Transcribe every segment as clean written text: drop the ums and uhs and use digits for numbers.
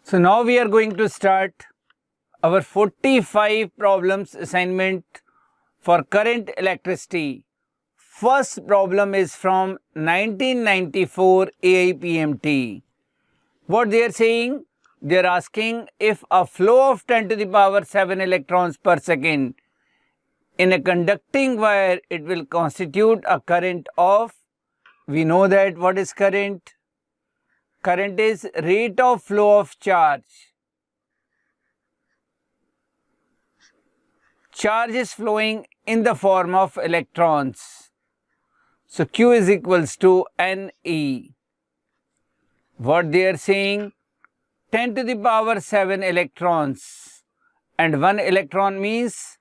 So now we are going to start our 45 problems assignment for current electricity. First problem is from 1994 AIPMT. What they are saying? They are asking if a flow of 10 to the power 7 electrons per second in a conducting wire, it will constitute a current of, we know that what is current? Current is rate of flow of charge. Charge is flowing in the form of electrons. So Q is equals to NE. What they are saying? 10 to the power 7 electrons. And 1 electron means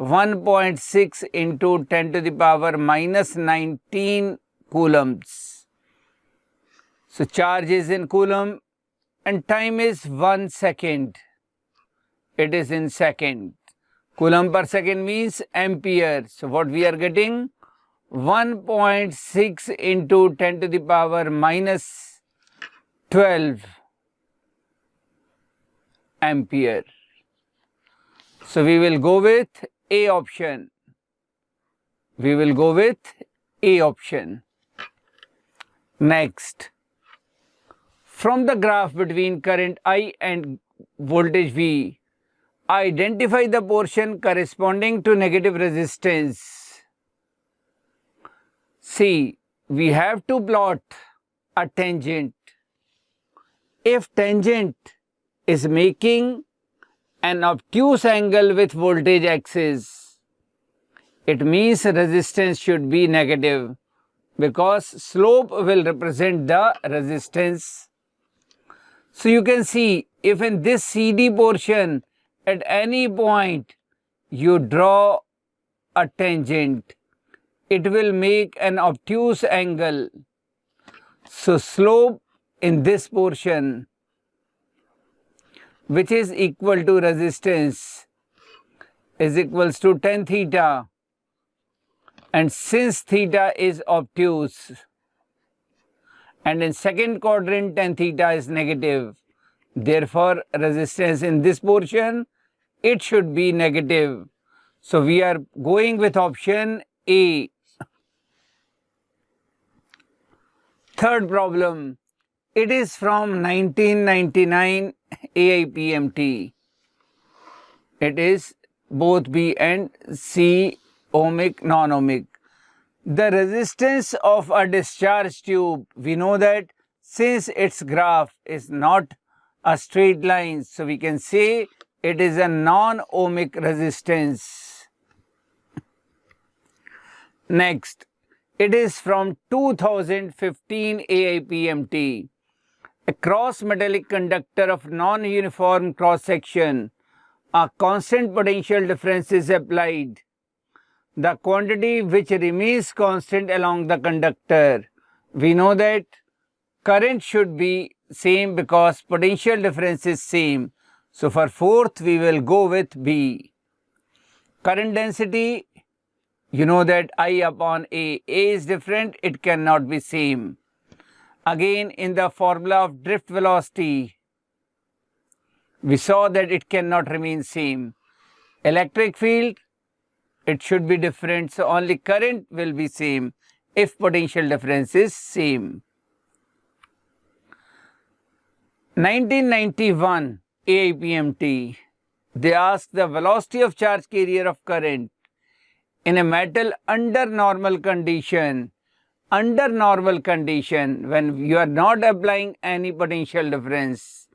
1.6 into 10 to the power minus 19 coulombs. So charge is in coulomb and time is 1 second. It is in second. Coulomb per second means ampere. So what we are getting? 1.6 into 10 to the power minus 12 ampere. So we will go with A option. We will go with A option. Next. From the graph between current I and voltage V, identify the portion corresponding to negative resistance. See, we have to plot a tangent. If tangent is making an obtuse angle with voltage axis, it means resistance should be negative because slope will represent the resistance. So you can see if in this CD portion at any point you draw a tangent, it will make an obtuse angle. So slope in this portion, which is equal to resistance, is equals to tan theta, and since theta is obtuse and in second quadrant tan theta is negative, therefore resistance in this portion, it should be negative. So we are going with option A. Third problem, it is from 1999 AIPMT. It is both B and C, ohmic, non-ohmic. The resistance of a discharge tube, we know that since its graph is not a straight line, so we can say it is a non-ohmic resistance. Next, it is from 2015 AIPMT. A cross metallic conductor of non-uniform cross section, a constant potential difference is applied. The quantity which remains constant along the conductor, we know that current should be same because potential difference is same. So for fourth we will go with B. Current density, you know that I upon A. A is different, it cannot be same. Again in the formula of drift velocity, we saw that it cannot remain same. Electric field, it should be different, so only current will be same if potential difference is same. 1991 AIPMT, they asked the velocity of charge carrier of current in a metal under normal condition. Under normal condition, when you are not applying any potential difference,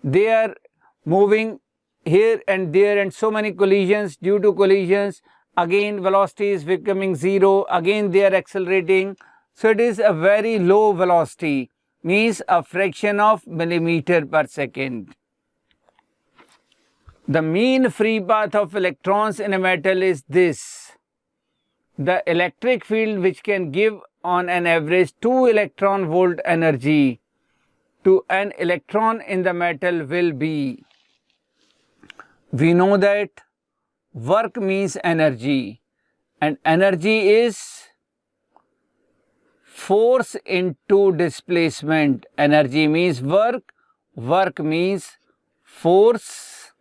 they are moving here and there and so many collisions. Due to collisions, again velocity is becoming zero, again they are accelerating. So it is a very low velocity, means a fraction of millimeter per second. The mean free path of electrons in a metal is this. The electric field which can give on an average 2 electron volt energy to an electron in the metal will be, we know that work means energy and energy is force into displacement. Energy means work, work means force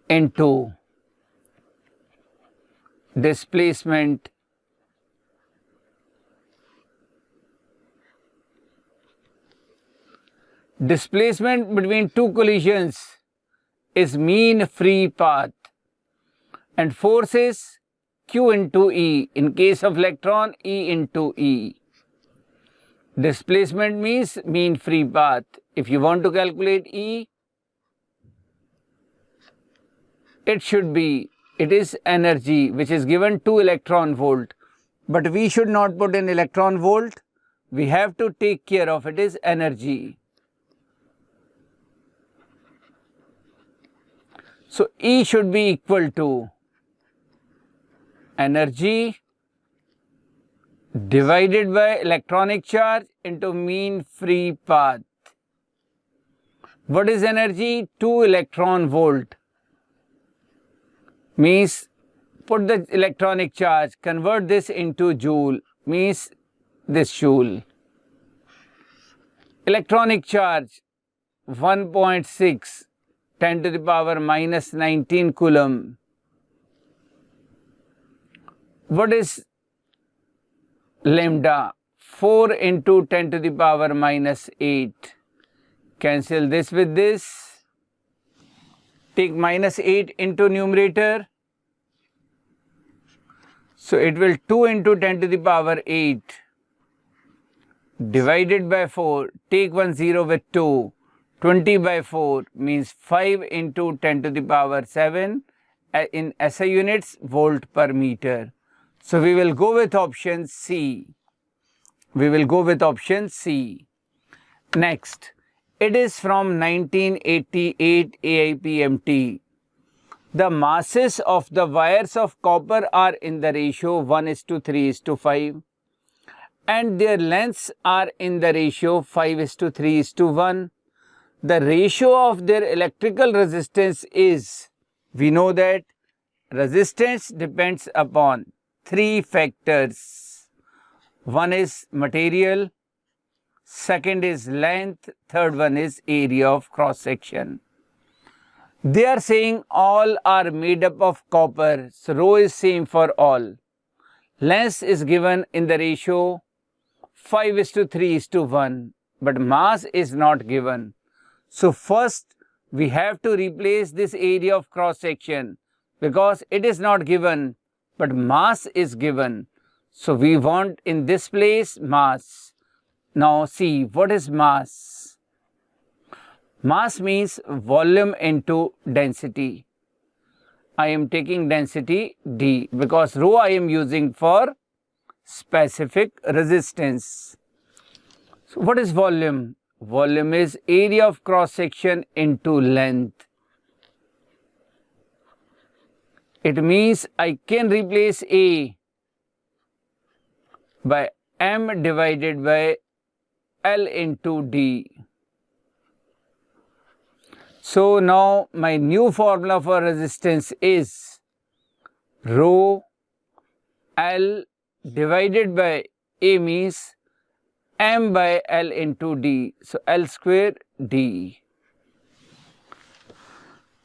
into displacement between two collisions is mean free path, and force is Q into E. In case of electron, E into E. Displacement means mean free path. If you want to calculate E, it is energy which is given 2 electron volt. But we should not put in electron volt. We have to take care of it is energy. So E should be equal to energy divided by electronic charge into mean free path. What is energy? 2 electron volt. Means put the electronic charge, convert this into joule, means this joule. Electronic charge 1.6 10 to the power minus 19 coulomb. What is lambda? 4 into 10 to the power minus 8. Cancel this with this. Take minus 8 into numerator. So it will 2 into 10 to the power 8 divided by 4. Take 1 0 with 2. 20 by 4 means 5 into 10 to the power 7 in SI units volt per meter. So we will go with option C. Next, it is from 1988 AIPMT. The masses of the wires of copper are in the ratio 1:3:5 and their lengths are in the ratio 5:3:1. The ratio of their electrical resistance is, we know that resistance depends upon 3 factors. One is material, second is length, third one is area of cross section. They are saying all are made up of copper, so rho is same for all. Length is given in the ratio 5:3:1, but mass is not given. So first we have to replace this area of cross section because it is not given, but mass is given. So we want in this place mass. Now see, what is mass? Mass means volume into density. I am taking density D because rho I am using for specific resistance. So what is volume? Volume is area of cross section into length. It means I can replace A by M divided by L into D. So now my new formula for resistance is rho L divided by A means M by L into D. So L square D.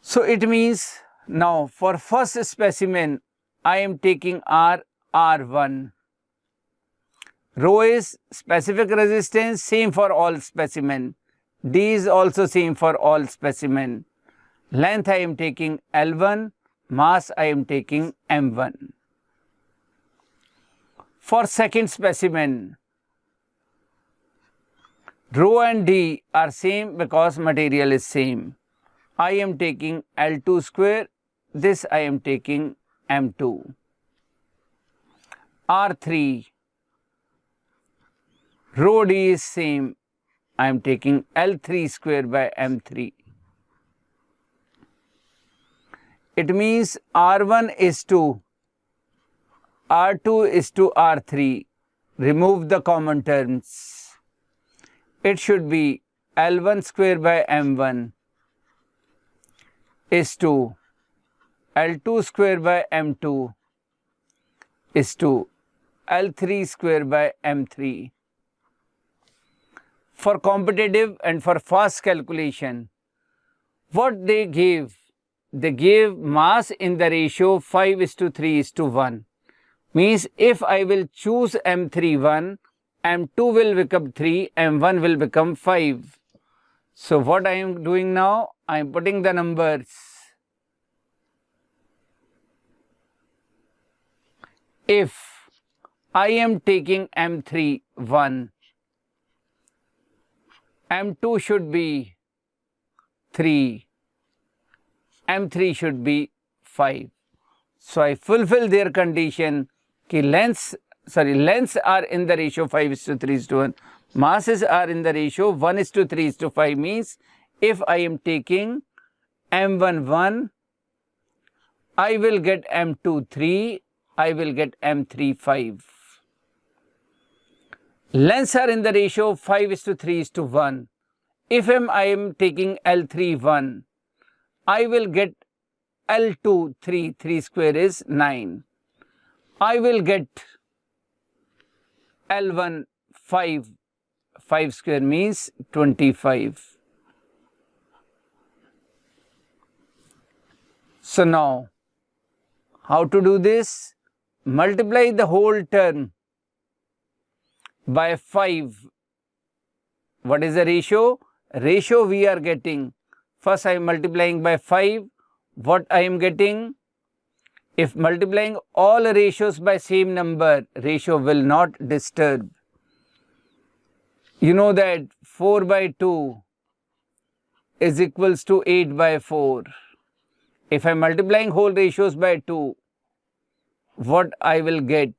So it means now for first specimen I am taking R1. Rho is specific resistance, same for all specimen. D is also same for all specimen. Length I am taking L1, mass I am taking M1. For second specimen, rho and D are same because material is same. I am taking L2 square, this I am taking M2. R3, rho D is same, I am taking L3 square by M3. It means R1 is to R2 is to R3. Remove the common terms. It should be L1 square by M1 is to L2 square by M2 is to L3 square by M3. For competitive and for fast calculation, What they gave? They gave mass in the ratio 5:3:1. Means if I will choose M31, M2 will become 3, M1 will become 5. So what I am doing now? I am putting the numbers. If I am taking M31, M2 should be 3, M3 should be 5. So I fulfill their condition कि lengths are in the ratio 5:3:1. Masses are in the ratio 1:3:5 means if I am taking M11, I will get M2 3, I will get M3 5. Lengths are in the ratio 5:3:1. If I am taking L3 1, I will get L2 3, 3 square is 9. I will get L1 5, 5 square means 25. So now, how to do this? Multiply the whole term by 5. What is the ratio? Ratio we are getting. First I am multiplying by 5. What I am getting? If multiplying all ratios by same number, ratio will not disturb. You know that 4/2 is equals to 8/4. If I am multiplying whole ratios by 2, what I will get?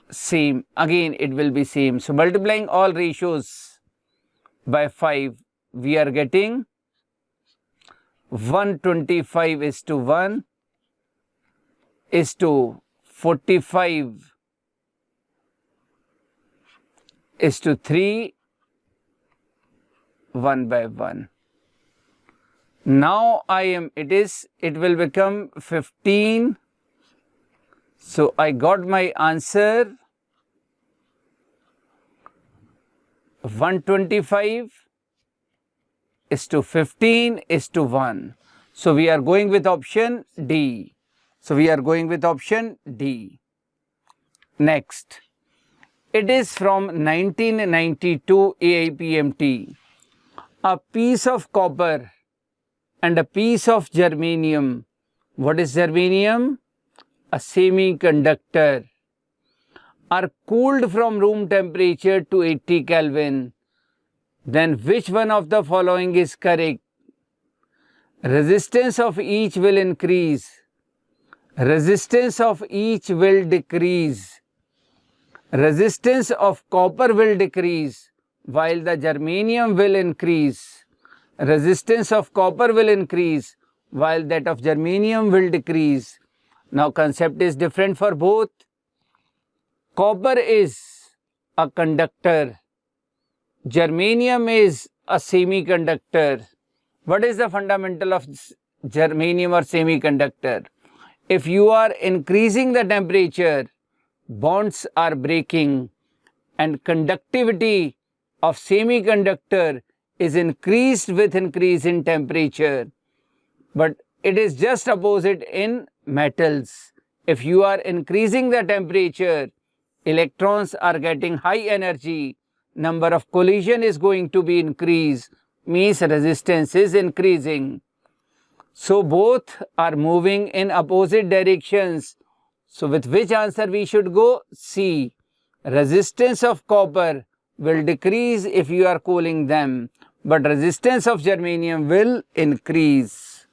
Same. Again it will be same. So multiplying all ratios by 5, we are getting 125:1 is to 45:3, 1/1. Now it will become 15. So I got my answer 125:15:1. So we are going with option D. Next, it is from 1992 AIPMT. A piece of copper and a piece of germanium. What is germanium? A semiconductor. Are cooled from room temperature to 80 Kelvin, then which one of the following is correct? Resistance of each will increase. Resistance of each will decrease. Resistance of copper will decrease while the germanium will increase. Resistance of copper will increase while that of germanium will decrease. Now concept is different for both. Copper is a conductor, germanium is a semiconductor. What is the fundamental of germanium or semiconductor? If you are increasing the temperature, bonds are breaking and conductivity of semiconductor is increased with increase in temperature. But it is just opposite in metals. If you are increasing the temperature, electrons are getting high energy, number of collision is going to be increased, means resistance is increasing. So both are moving in opposite directions. So with which answer we should go? C. Resistance of copper will decrease if you are cooling them, but resistance of germanium will increase.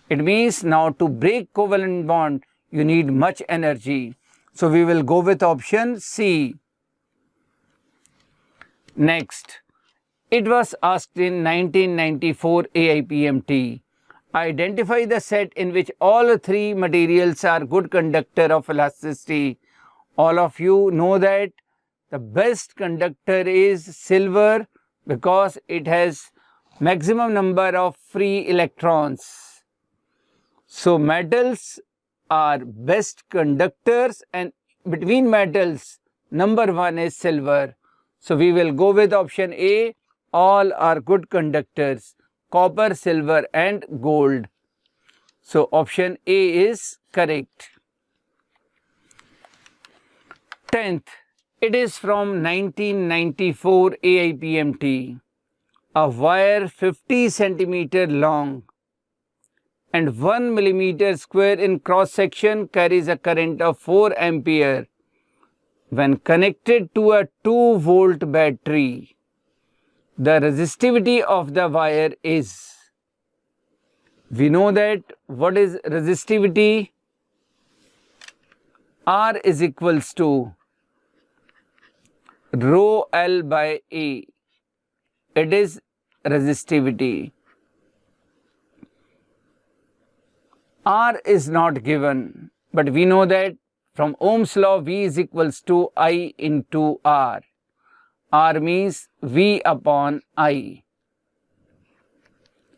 It means now to break covalent bond, you need much energy. So we will go with option C. Next, it was asked in 1994 AIPMT. Identify the set in which all three materials are good conductor of elasticity. All of you know that the best conductor is silver because it has maximum number of free electrons. So metals are best conductors, and between metals number 1 is silver. So we will go with option A, All are good conductors, copper, silver and gold. So option A is correct. 10th, it is from 1994 AIPMT. A wire 50 centimeter long and 1 millimeter square in cross section carries a current of 4 ampere when connected to a 2-volt battery. The resistivity of the wire is. We know that what is resistivity? R is equals to rho L by A. It is resistivity. R is not given, but we know that from Ohm's law V is equals to I into R. R means V upon I.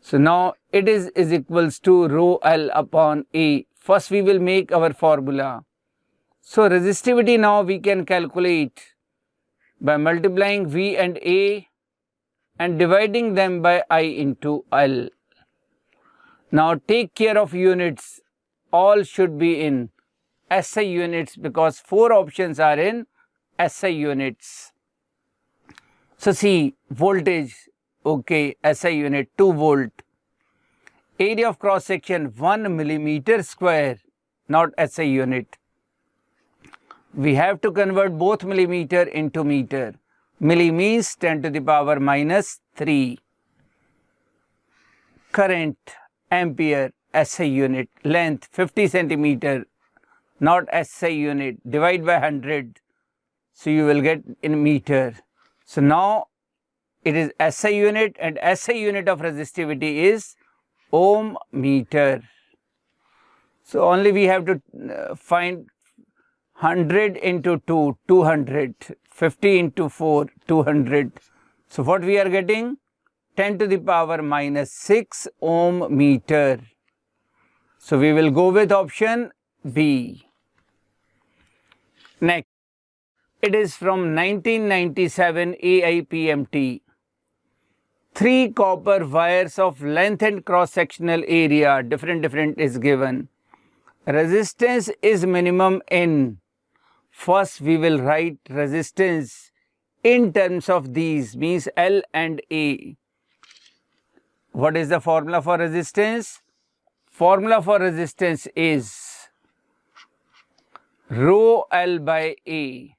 So now it is equals to rho L upon A. First we will make our formula. So resistivity now we can calculate by multiplying V and A and dividing them by I into L. Now take care of units. All should be in SI units because 4 options are in SI units. So see, voltage, okay, SI unit 2 volt. Area of cross section 1 millimeter square, not SI unit. We have to convert both millimeter into meter. Milli means 10 to the power minus 3. Current, ampere, SI unit. Length 50 centimeter, not SI unit. Divide by 100. So you will get in meter. So now it is SI unit and SI unit of resistivity is ohm meter. So only we have to find 100 into 2, 200, 50 into 4, 200. So what we are getting? 10 to the power minus 6 ohm meter. So we will go with option B. Next, it is from 1997 AIPMT. 3 copper wires of length and cross-sectional area, different is given. Resistance is minimum in. First we will write resistance in terms of these, means L and A. What is the formula for resistance? Formula for resistance is rho L by A.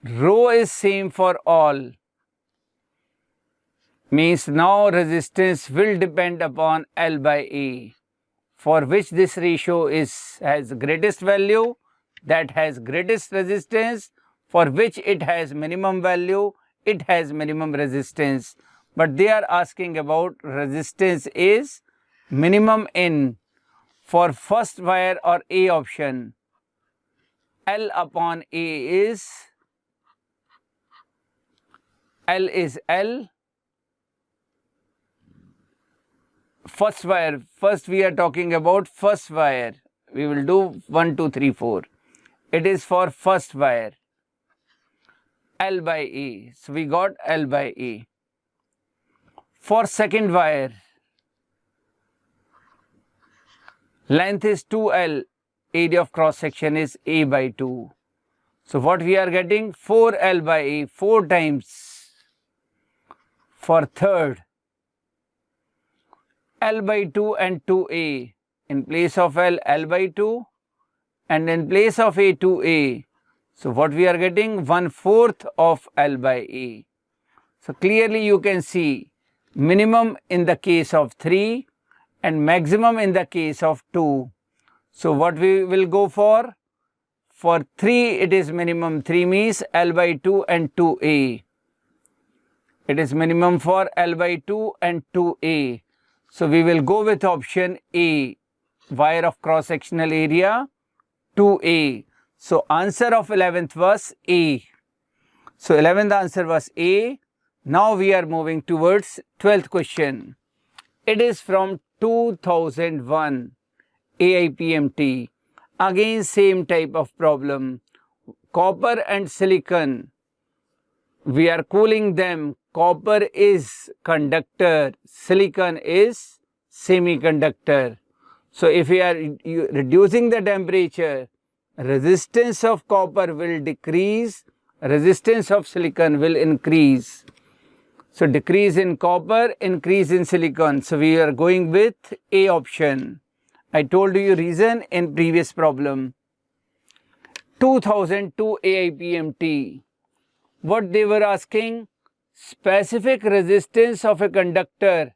Rho is same for all. Means now resistance will depend upon L by A. For which this ratio has greatest value, that has greatest resistance. For which it has minimum value, it has minimum resistance. But they are asking about resistance is minimum in. For first wire or A option, L upon A is, L is L. First wire, first we are talking about first wire. We will do 1, 2, 3, 4. It is for first wire. L by A. So we got L by A. For second wire, length is 2L. Area of cross section is A by 2. So what we are getting? 4L by A, 4 times. For third, L by 2 and 2A. In place of L, L by 2 and in place of A, 2A. So what we are getting? 1/4 of L by A. So clearly you can see minimum in the case of 3 and maximum in the case of 2. So what we will go for? For 3 it is minimum 3 means L by 2 and 2A. It is minimum for L by 2 and 2A. So we will go with option A, wire of cross-sectional area 2A. So answer of 11th was A. So 11th answer was A. Now we are moving towards 12th question. It is from 2001 AIPMT. Again same type of problem. Copper and silicon we are cooling them. Copper is conductor, silicon is semiconductor. So if we are reducing the temperature, resistance of copper will decrease, resistance of silicon will increase. So decrease in copper, increase in silicon. So we are going with A option. I told you reason in previous problem. 2002 AIPMT. What they were asking? Specific resistance of a conductor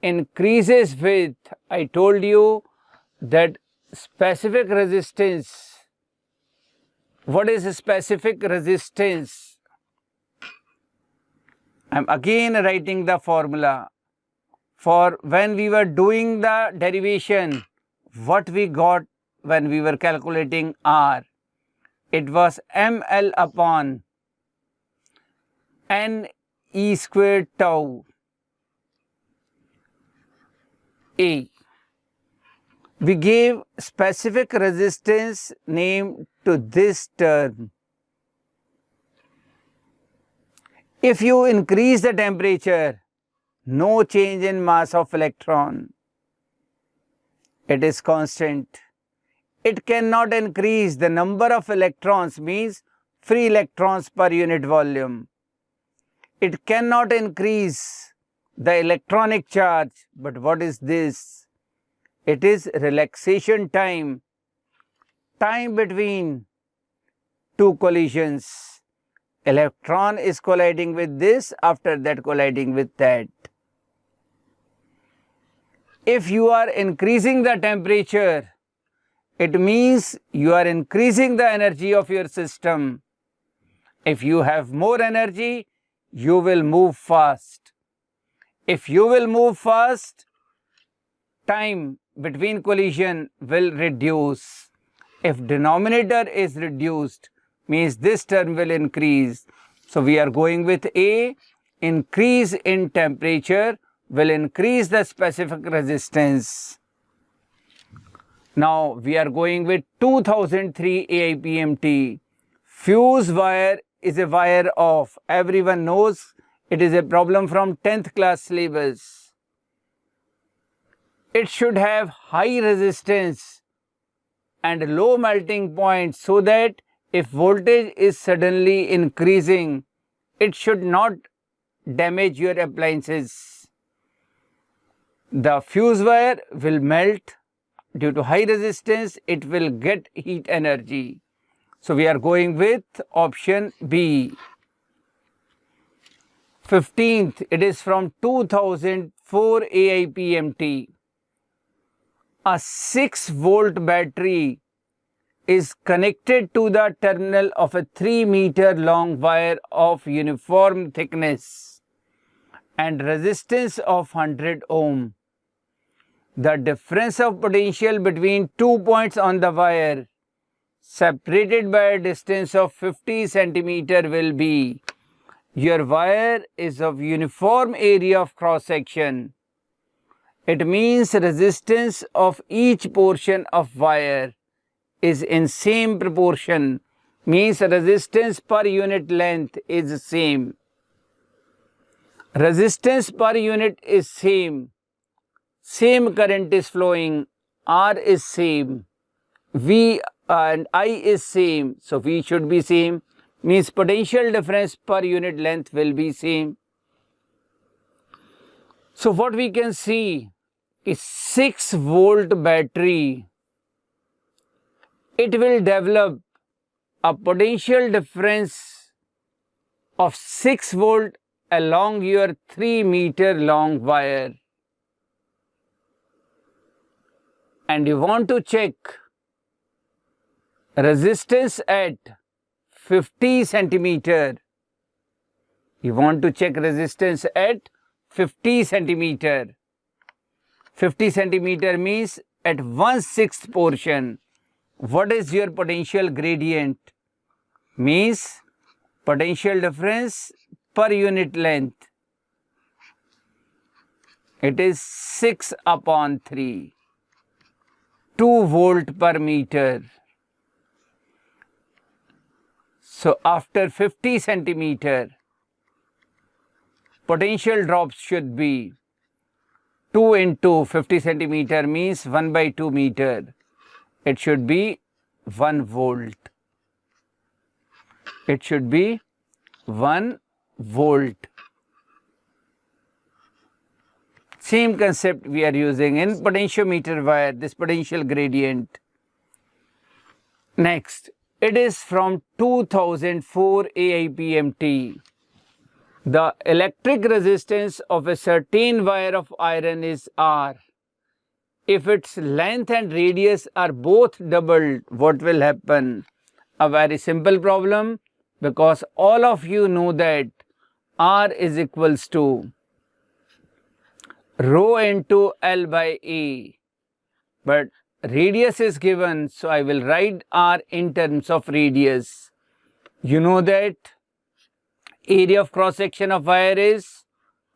increases with, I told you that specific resistance. What is a specific resistance? I am again writing the formula. For when we were doing the derivation, what we got when we were calculating R? It was ml upon n e squared tau A. We gave specific resistance name to this term. If you increase the temperature, no change in mass of electron. It is constant. It cannot increase the number of electrons, means free electrons per unit volume. It cannot increase the electronic charge. But what is this? It is relaxation time. Time between two collisions. Electron is colliding with this, after that colliding with that. If you are increasing the temperature, it means you are increasing the energy of your system. If you have more energy, you will move fast. If you will move fast, time between collision will reduce. If denominator is reduced, means this term will increase. So we are going with A. Increase in temperature will increase the specific resistance. Now we are going with 2003 AIPMT. Fuse wire is a wire of, everyone knows it is a problem from 10th class syllabus. It should have high resistance and low melting point, so that if voltage is suddenly increasing, it should not damage your appliances. The fuse wire will melt. Due to high resistance, it will get heat energy. So we are going with option B. 15th, it is from 2004 AIPMT. A 6-volt battery is connected to the terminal of a 3-meter long wire of uniform thickness and resistance of 100 ohm. The difference of potential between 2 points on the wire separated by a distance of 50 centimeter will be. Your wire is of uniform area of cross section. It means resistance of each portion of wire is in same proportion, means resistance per unit length is same. Resistance per unit is same. Same current is flowing, R is same, V and I is same, so V should be same, means potential difference per unit length will be same. So what we can see is 6-volt battery. It will develop a potential difference of 6 volt along your 3-meter long wire. And you want to check resistance at 50 centimeter. You want to check resistance at 50 centimeter. 50 centimeter means at 1/6 portion. What is your potential gradient? Means potential difference per unit length. It is 6/3. 2 volt per meter. So after 50 centimeter, potential drops should be 2 into 50 centimeter means 1 by 2 meter. It should be 1 volt. It should be 1 volt. Same concept we are using in potentiometer wire, this potential gradient. Next, it is from 2004 AIPMT. The electric resistance of a certain wire of iron is R. If its length and radius are both doubled, what will happen? A very simple problem, because all of you know that R is equals to rho into L by A. But radius is given, so I will write R in terms of radius. You know that area of cross section of wire is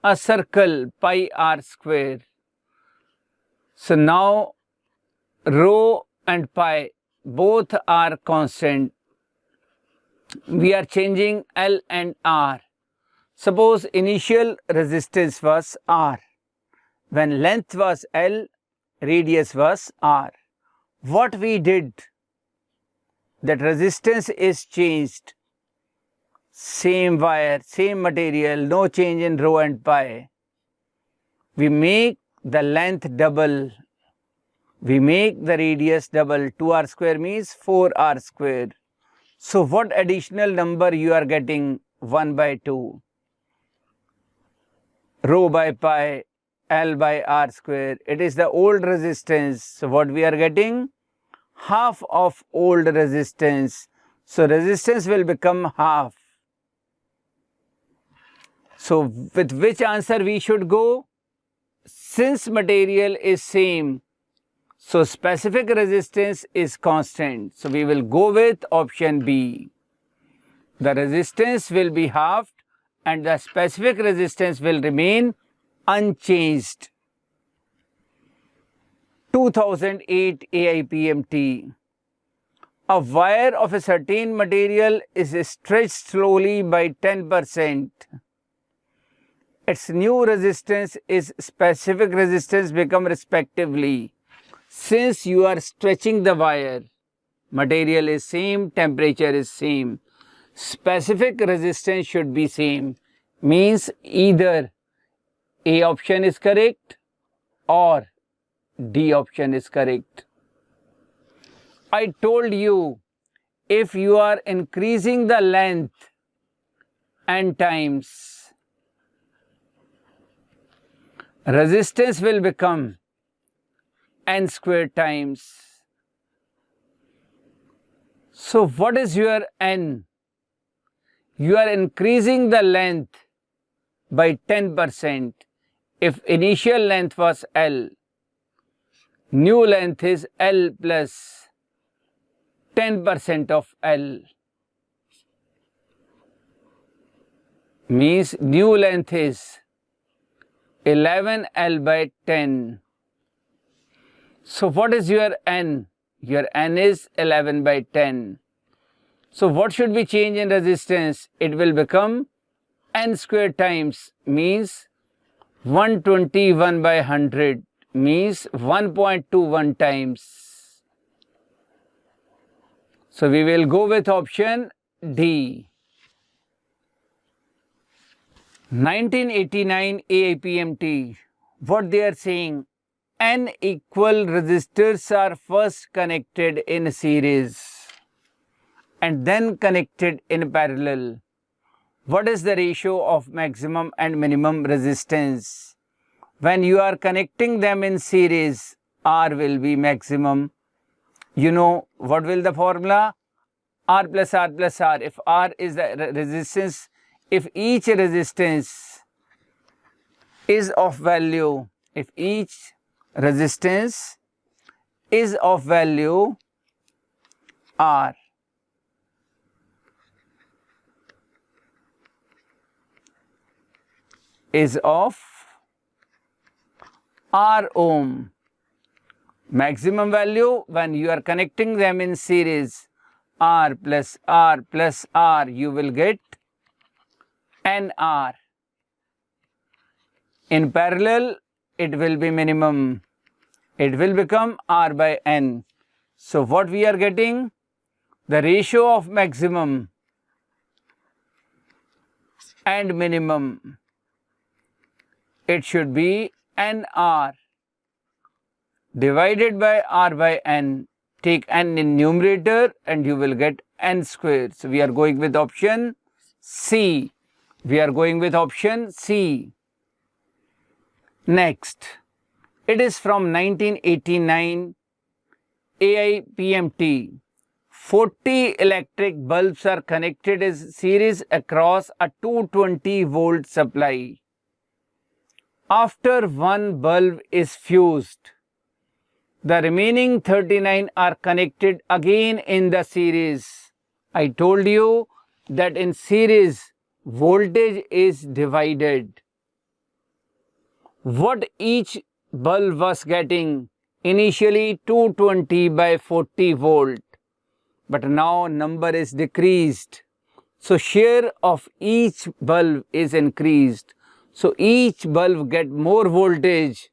a circle, pi r square. So now rho and pi both are constant. We are changing L and R. Suppose initial resistance was R. When length was L, radius was R. What we did? That resistance is changed. Same wire, same material, no change in rho and pi. We make the length double. We make the radius double. 2r square means 4r square. So what additional number you are getting? 1 by 2. Rho by pi, L by r square. It is the old resistance. So what we are getting? Half of old resistance. So resistance will become half. So with which answer we should go? Since material is same, so specific resistance is constant. So we will go with option B. The resistance will be halved and the specific resistance will remain unchanged. 2008 AIPMT. A wire of a certain material is stretched slowly by 10%. Its new resistance is specific resistance become respectively. Since you are stretching the wire, material is same, temperature is same, specific resistance should be same. Means either A option is correct or D option is correct. I told you, if you are increasing the length n times, resistance will become n square times. So what is your n? You are increasing the length by 10%. If initial length was L, new length is L plus 10% of L. Means new length is 11L by 10. So what is your n? Your n is 11 by 10. So what should we change in resistance? It will become n square times, means 121 by 100, means 1.21 times. So we will go with option D. 1989 AIPMT, what they are saying, n equal resistors are first connected in series and then connected in parallel. What is the ratio of maximum and minimum resistance? When you are connecting them in series, R will be maximum. You know what will the formula? R plus R plus R. If R is the resistance, if each resistance is of value, if each resistance is of value R, is of R ohm, maximum value when you are connecting them in series, R plus R plus R, you will get NR. In parallel, it will be minimum. It will become R by N. So what we are getting? The ratio of maximum and minimum. It should be NR divided by R by N. Take N in numerator and you will get N square. So we are going with option C. We are going with option C. Next, it is from 1989 AIPMT. 40 electric bulbs are connected as series across a 220 volt supply. After one bulb is fused, the remaining 39 are connected again in the series. I told you that in series, voltage is divided. What each bulb was getting? Initially 220 by 40 volt. But now number is decreased. So share of each bulb is increased. So each bulb get more voltage.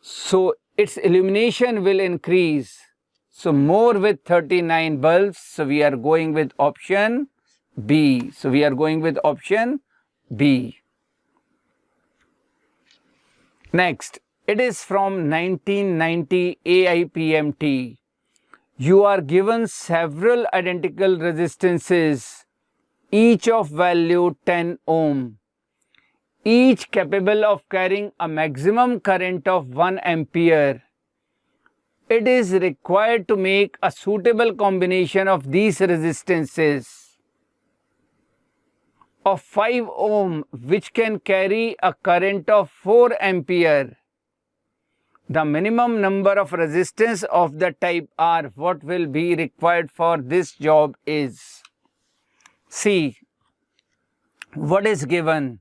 So its illumination will increase. So more with 39 bulbs. So we are going with option B. So we are going with option B. Next, it is from 1990 AIPMT. You are given several identical resistances, each of value 10 ohm, each capable of carrying a maximum current of 1 ampere. It is required to make a suitable combination of these resistances of 5 ohm which can carry a current of 4 ampere. The minimum number of resistance of the type R what will be required for this job is. See, what is given?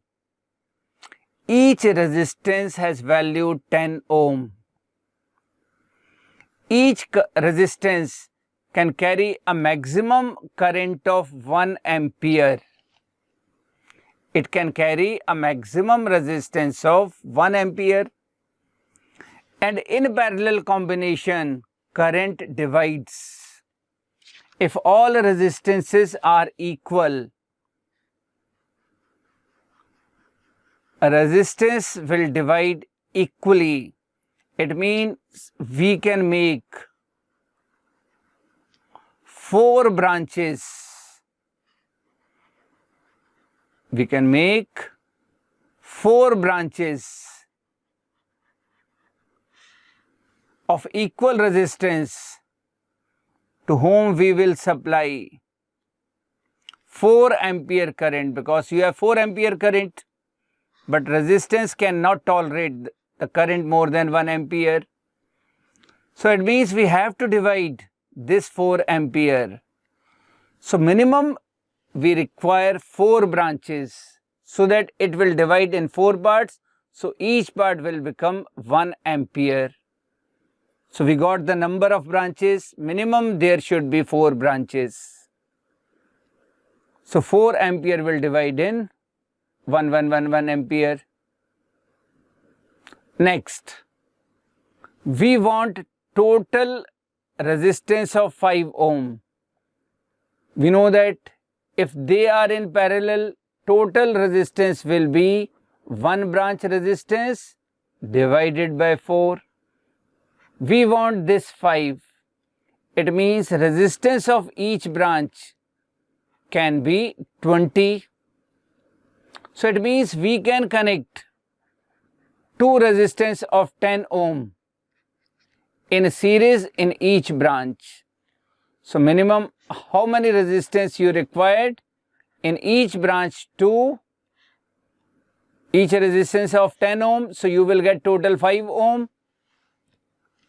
Each resistance has value 10 ohm. Each resistance can carry a maximum current of 1 ampere. It can carry a maximum resistance of 1 ampere. And in parallel combination, current divides. If all resistances are equal, a resistance will divide equally. It means we can make 4 branches. We can make 4 branches of equal resistance to whom we will supply 4 ampere current, because you have 4 ampere current, but resistance cannot tolerate the current more than 1 ampere. So it means we have to divide this 4 ampere. So minimum we require 4 branches so that it will divide in 4 parts. So each part will become 1 ampere. So we got the number of branches. Minimum there should be 4 branches. So 4 ampere will divide in 1 ampere. Next, we want total resistance of 5 ohm. We know that if they are in parallel, total resistance will be 1 branch resistance divided by 4. We want this 5. It means resistance of each branch can be 20. So it means we can connect 2 resistance of 10 ohm in series in each branch. So minimum how many resistance you required? In each branch 2, each resistance of 10 ohm. So you will get total 5 ohm.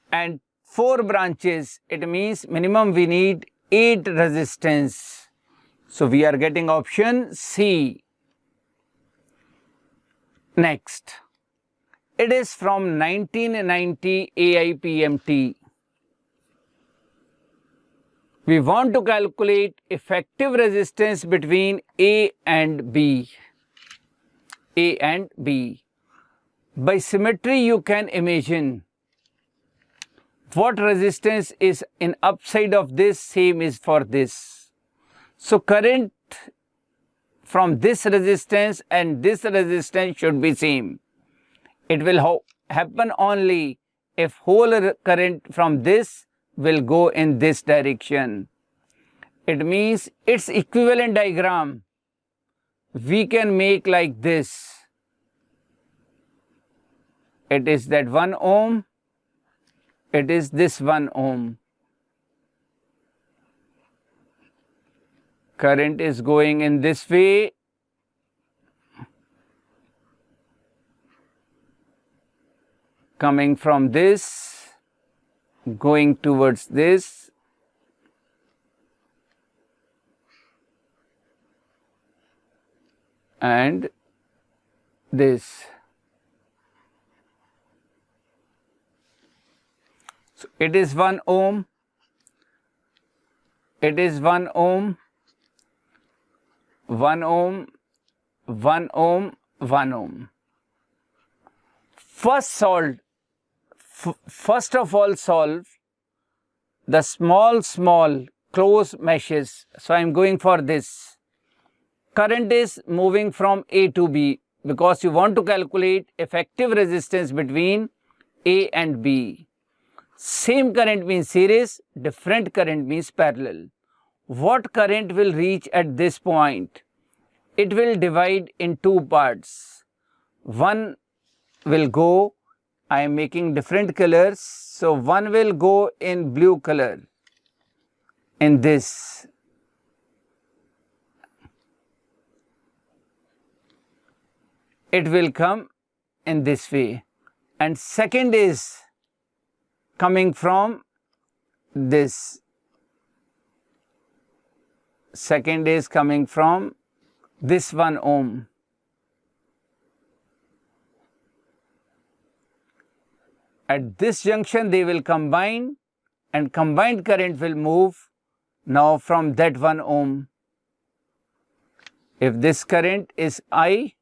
And 4 branches, it means minimum we need 8 resistance. So we are getting option C. Next, it is from 1990 AIPMT. We want to calculate effective resistance between A and B. A and B. By symmetry, you can imagine what resistance is in upside of this, same is for this. So current from this resistance and this resistance should be same. It will happen only if whole current from this will go in this direction. It means its equivalent diagram we can make like this. It is that 1 ohm, it is this 1 ohm. Current is going in this way. Coming from this, going towards this. And this. So it is 1 ohm, it is 1 ohm, 1 ohm, 1 ohm, 1 ohm. First of all solve the small closed meshes. So I am going for this. Current is moving from A to B because you want to calculate effective resistance between A and B. Same current means series, different current means parallel. What current will reach at this point? It will divide in two parts. One will go, I am making different colors, so one will go in blue color, in this. It will come in this way. And second is coming from this. Second is coming from this 1 ohm. At this junction they will combine and combined current will move now from that 1 ohm. If this current is I,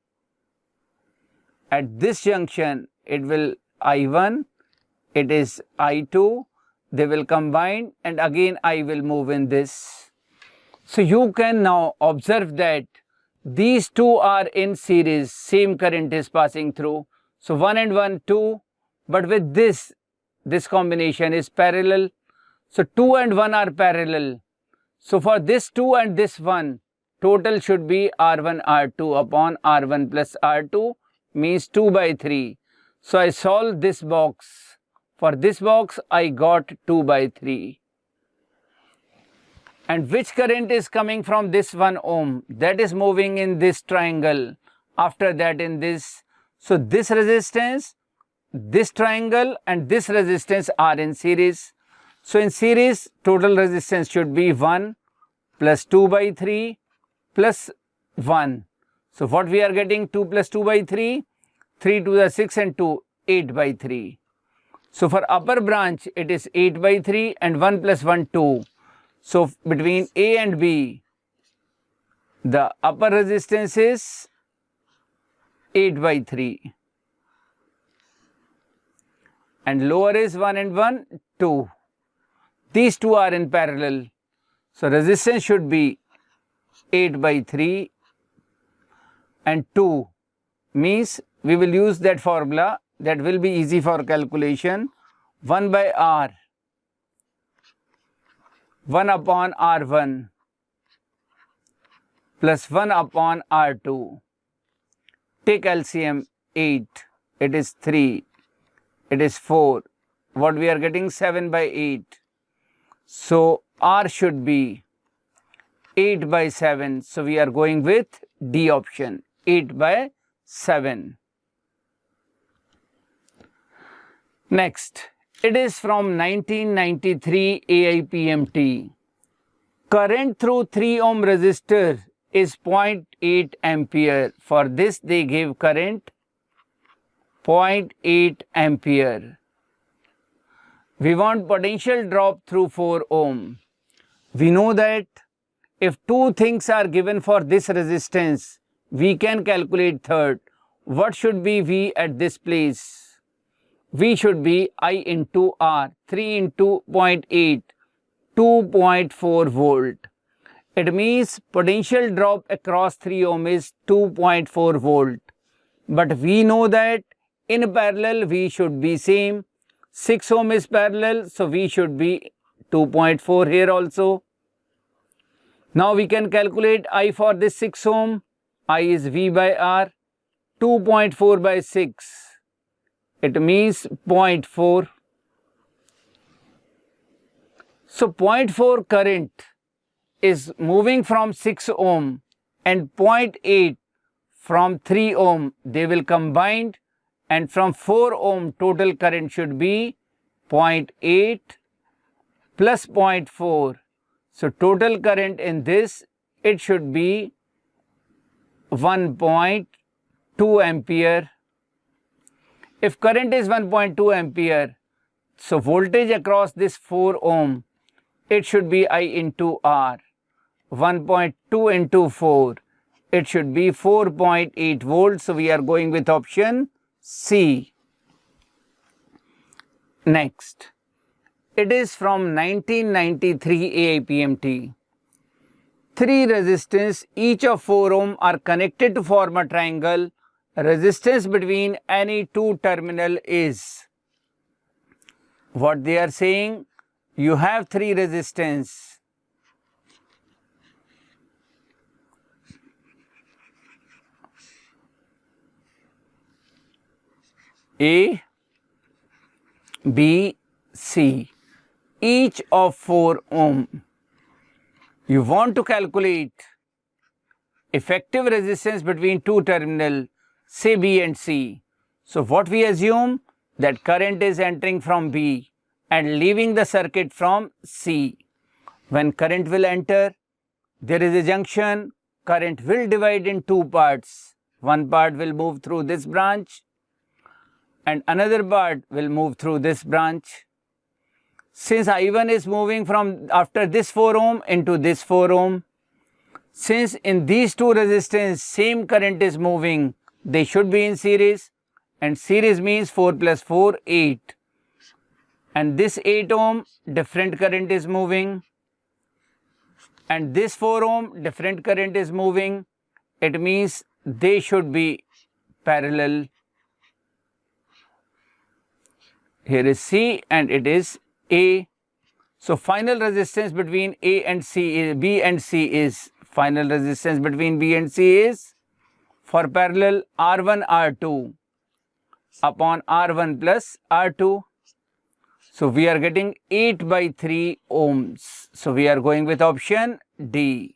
at this junction it will I1, it is I2, they will combine and again I will move in this. So you can now observe that these two are in series, same current is passing through. So 1 and 1, 2, but with this combination is parallel. So 2 and 1 are parallel. So for this 2 and this 1, total should be R1 R2 upon R1 plus R2 means 2 by 3. So I solve this box. For this box I got 2 by 3. And which current is coming from this 1 ohm? That is moving in this triangle. After that in this. So this resistance, this triangle and this resistance are in series. So in series total resistance should be 1 plus 2 by 3 plus 1. So what we are getting? 2 plus 2 by 3, 3 to the 6 and 2, 8 by 3. So for upper branch it is 8 by 3 and 1 plus 1, 2. So between A and B, the upper resistance is 8 by 3 and lower is 1 and 1, 2. These two are in parallel. So resistance should be 8 by 3 and 2 means we will use that formula that will be easy for calculation. 1 by R, 1 upon R1 plus 1 upon R2. Take LCM 8, it is 3, it is 4. What we are getting? 7 by 8. So R should be 8 by 7. So we are going with D option, 8 by 7. Next, it is from 1993 AIPMT. Current through 3 ohm resistor is 0.8 ampere. For this they give current 0.8 ampere. We want potential drop through 4 ohm. We know that if two things are given for this resistance, we can calculate third. what should be V at this place? V should be I into R. 3 into 0.8, 2.4 volt. It means potential drop across 3 ohm is 2.4 volt. But we know that in parallel V should be same. 6 ohm is parallel, so V should be 2.4 here also. Now we can calculate I for this 6 ohm. I is V by R. 2.4 by 6. It means 0.4. So 0.4 current is moving from 6 ohm and 0.8 from 3 ohm. They will combine, and from 4 ohm total current should be 0.8 plus 0.4. So total current in this, it should be 1.2 ampere. If current is 1.2 ampere, so voltage across this 4 ohm, it should be I into R. 1.2 into 4, it should be 4.8 volts. So we are going with option C. Next, it is from 1993 AIPMT. 3 resistors, each of 4 ohm, are connected to form a triangle. Resistance between any 2 terminal is. What they are saying, you have 3 resistors. A, B, C, each of 4 ohm. You want to calculate effective resistance between 2 terminal, say B and C. So what we assume, that current is entering from B and leaving the circuit from C. When current will enter, there is a junction, current will divide in 2 parts. One part will move through this branch and another part will move through this branch. Since I1 is moving from after this 4 ohm into this 4 ohm, since in these 2 resistors same current is moving, they should be in series, and series means 4 plus 4, 8. And this 8 ohm, different current is moving, and this 4 ohm, different current is moving. It means they should be parallel. Here is C and it is A. So final resistance between A and C is, B and C is, final resistance between B and C is, for parallel, R1 R2 upon R1 plus R2. So we are getting 8 by 3 ohms. So we are going with option D.